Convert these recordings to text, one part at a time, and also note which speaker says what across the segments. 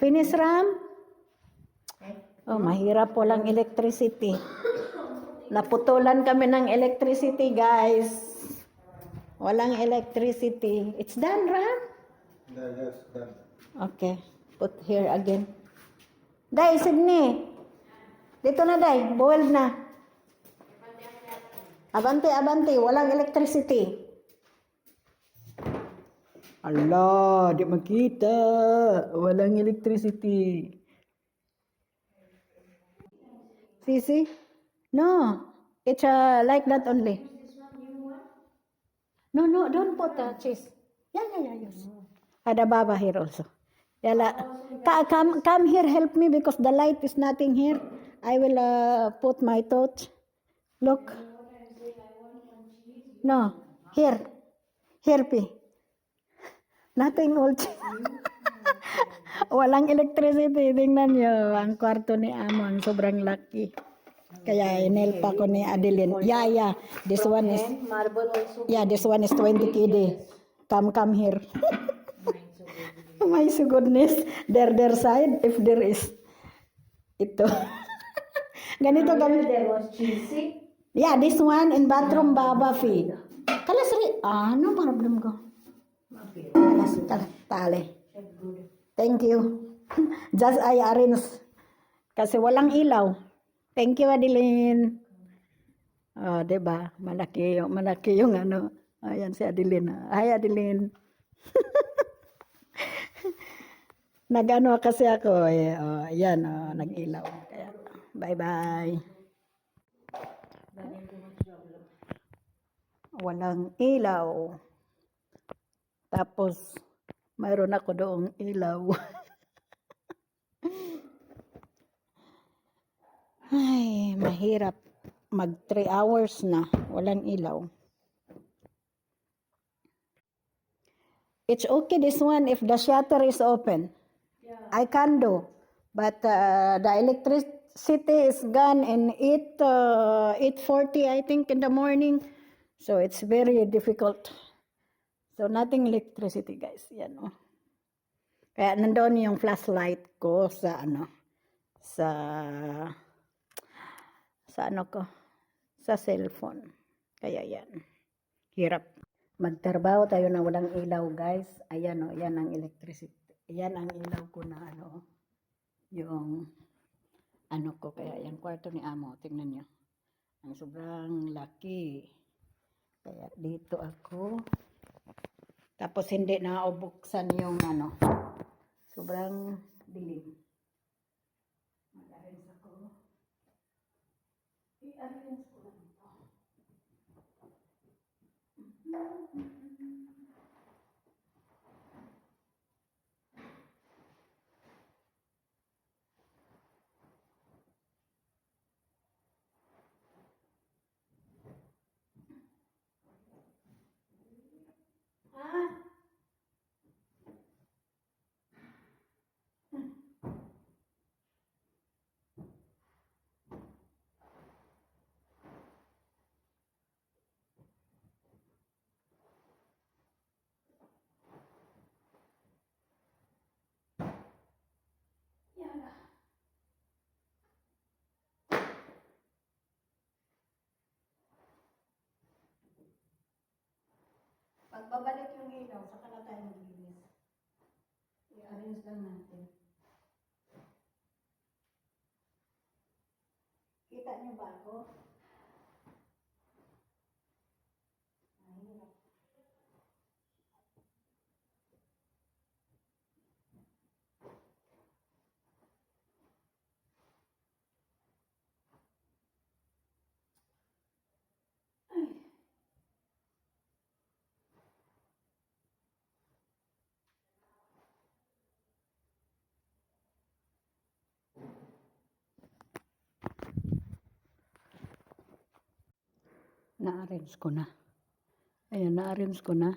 Speaker 1: Finish, Ram? Oh, mahirap po lang electricity. Naputulan kami ng electricity, guys. Walang electricity. It's done, Ram?
Speaker 2: Yes, done.
Speaker 1: Okay. Put here again. Day, Sydney. Dito na, Day. Boiled na. Abante, abante. Walang electricity. Allah, di makita. Walang electricity. See? No. It's like that only. No, don't put cheese. Yeah, yes. Ada baba here also. Yala. Come here, help me because the light is nothing here. I will put my torch. Look. No, here. Here, P. Nothing also. Walang electricity. Tingnan nyo. Ang kwarto ni Amo. Ang sobrang lucky. Kaya inel pa ko ni Adeline. Yeah. This one is... Yeah, this one is 20 KD. Come here. My goodness. Their side, if there is. Ito. Ganito kami.
Speaker 3: There was cheesy.
Speaker 1: Yeah, this one in bathroom baba fee. Kalasri. Ano problem ko? Kalas, tali. Thank you. Just I arrange. Kasi walang ilaw. Thank you, Adeline. Oh, diba? Malaki yung ano. Ayan si Adeline. Hi, Adeline. Nag-ano kasi ako eh. Oh, ayan, nag-ilaw. Kaya, bye-bye. Walang ilaw. Tapos, mayroon ako doong ilaw. Ay, mahirap. Mag 3 hours na. Walang ilaw. It's okay this one if the shutter is open. Yeah. I can do. But the electricity is gone in 8:40 I think in the morning. So it's very difficult. So nothing electricity, guys. Yan, oh. Kaya nandoon yung flashlight ko sa sa cellphone. Kaya yan. Hirap. Magtrabaho tayo na walang ilaw, guys. Ayan, oh, yan ang electricity. Ayan ang ilaw ko na yung ko. Kaya yan, kwarto ni Amo. Tingnan nyo. Ang sobrang laki. Kaya dito ako. Tapos hindi na ubuksan yung sobrang dilim. Mag-arrange ako. I-arrange ko lang ito. Pagbabalik yung ilaw, saka na tayo maglinis. I-arrange lang natin. Kita niyo ba ako? Mahirap. Na-arrange ko na. Ayan, na-arrange ko na.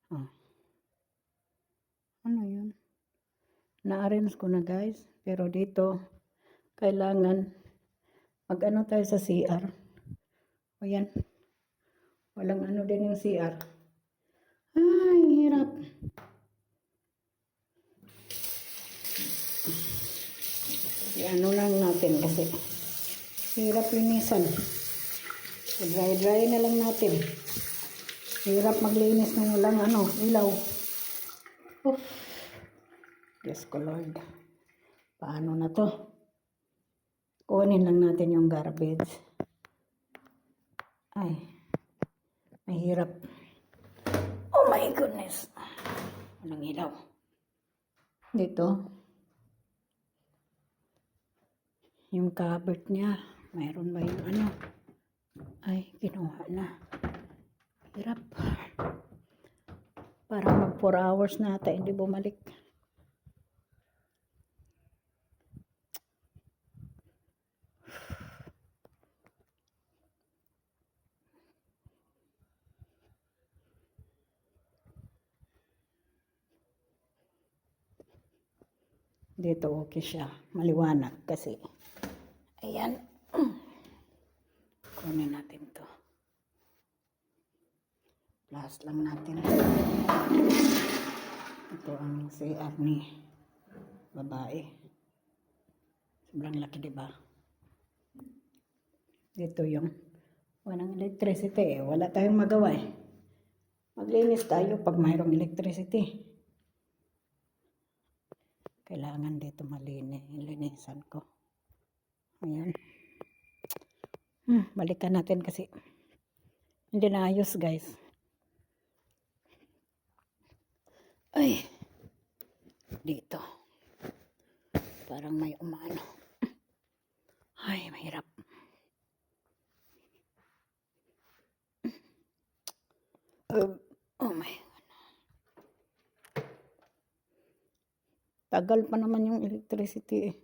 Speaker 1: Oh. Ano yun? Na-arrange ko na, guys. Pero dito, kailangan mag-ano tayo sa CR. Ayan. Walang ano din yung CR. Ay, hirap. ano lang natin kasi hirap linisan. Dry na lang natin. Hirap maglinis ng walang ilaw. Oof. Diyos ko Lord. Paano na to? Kunin lang natin yung garbage. Ay, mahirap. Oh my goodness. Walang ilaw. Dito. Yung cupboard niya. Mayroon ba yung Ay, kinuha na. Hirap. Parang mag 4 hours na ata hindi bumalik. Dito okay siya. Maliwanag kasi. Ayan. Kunin natin to. Plus lang natin. Ito ang CR ni babae. Sobrang laki, diba? Dito yung walang electricity. Wala tayong magawa eh. Maglinis tayo pag mayroong electricity. Kailangan dito linisan ko. Ayan. Balikan natin kasi hindi na ayos, guys. Ay. Dito. Parang may umano. Ay, mahirap. Oh my God. Tagal pa naman yung electricity eh.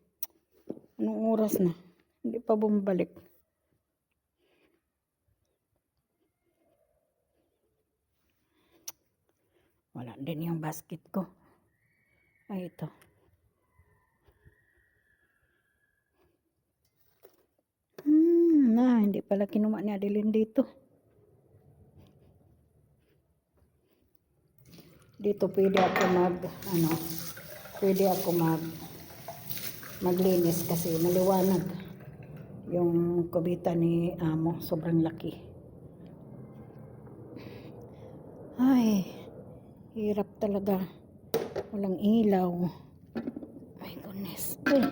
Speaker 1: Anong oras na? Hindi pa bumabalik. Wala din yung basket ko. Ay, ito. Hindi pala kinuha ni Adeline dito. Dito pwede ako maglinis kasi maliwanag. Yung kubita ni Amo, sobrang laki. Ay, hirap talaga. Walang ilaw. My goodness. Ay.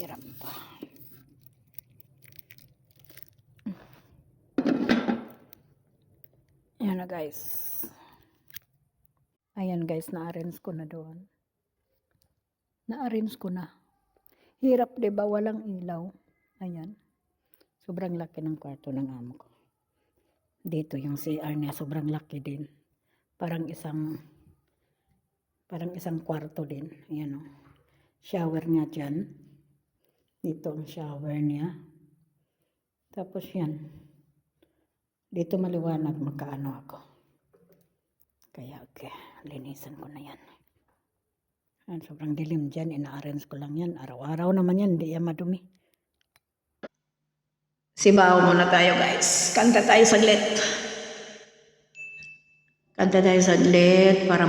Speaker 1: Hirap pa. Ayan na guys. Ayan guys, na-arrange ko na doon. Na-arrange ko na. Hirap diba? Walang ilaw. Ayan. Sobrang laki ng kwarto ng amo ko. Dito yung CR niya, sobrang laki din. Parang isang kwarto din. Ayan o. Shower niya dyan. Dito ang shower niya. Tapos yan. Dito maliwanag magkaano ako. Kaya okay, linisan ko na yan. Ayan, sobrang dilim dyan. Ina-arrange ko lang yan. Araw-araw naman yan. Hindi yan madumi. Sibaw muna tayo guys. Kanta tayo saglit. Kanta tayo saglit para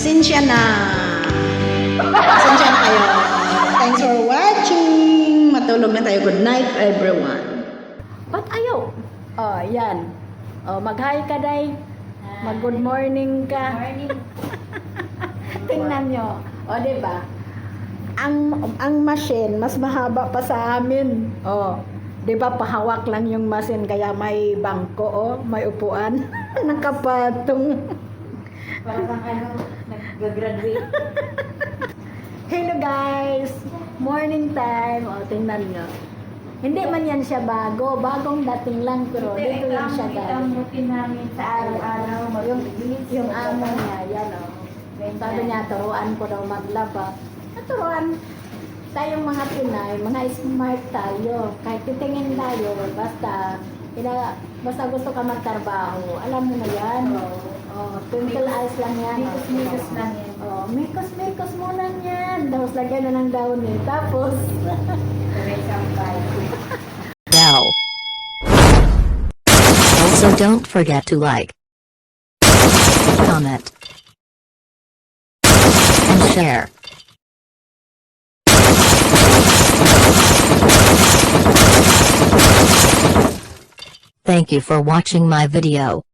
Speaker 1: Pasensya na. Pasensya na kayo. Thanks for watching. Matulog na tayo. Good night, everyone. Ba't ayaw? Oh, yan. Oh, mag-hi ka, day. Mag-good morning ka.
Speaker 3: Morning.
Speaker 1: Tingnan nyo. O, diba? Ang machine, mas mahaba pa sa amin. O, diba, pahawak lang yung machine, kaya may bangko, o, may upuan. Nakapatong.
Speaker 3: Para kang nag-graduate.
Speaker 1: Hello guys! Morning time. O, tingnan nyo. Hindi man yan siya bago. Bagong dating lang, pero dito yan siya
Speaker 3: Ang
Speaker 1: galing.
Speaker 3: routine namin sa araw-araw.
Speaker 1: Yung amo niya, yan o. Sabi niya, turuan ko daw maglaba. Naturuan tayong mga Pinay, mga smart tayo. Kahit titingin tayo, basta gusto ka magtrabaho. Alam mo na yan. Oh, twinkle eyes lang yan.
Speaker 3: Mikos lang yan.
Speaker 1: Oh, mikos mo lang yan. Tapos lagyan na ng daon eh. Tapos,
Speaker 4: Bell. Also don't forget to like, comment, and share. Thank you for watching my video.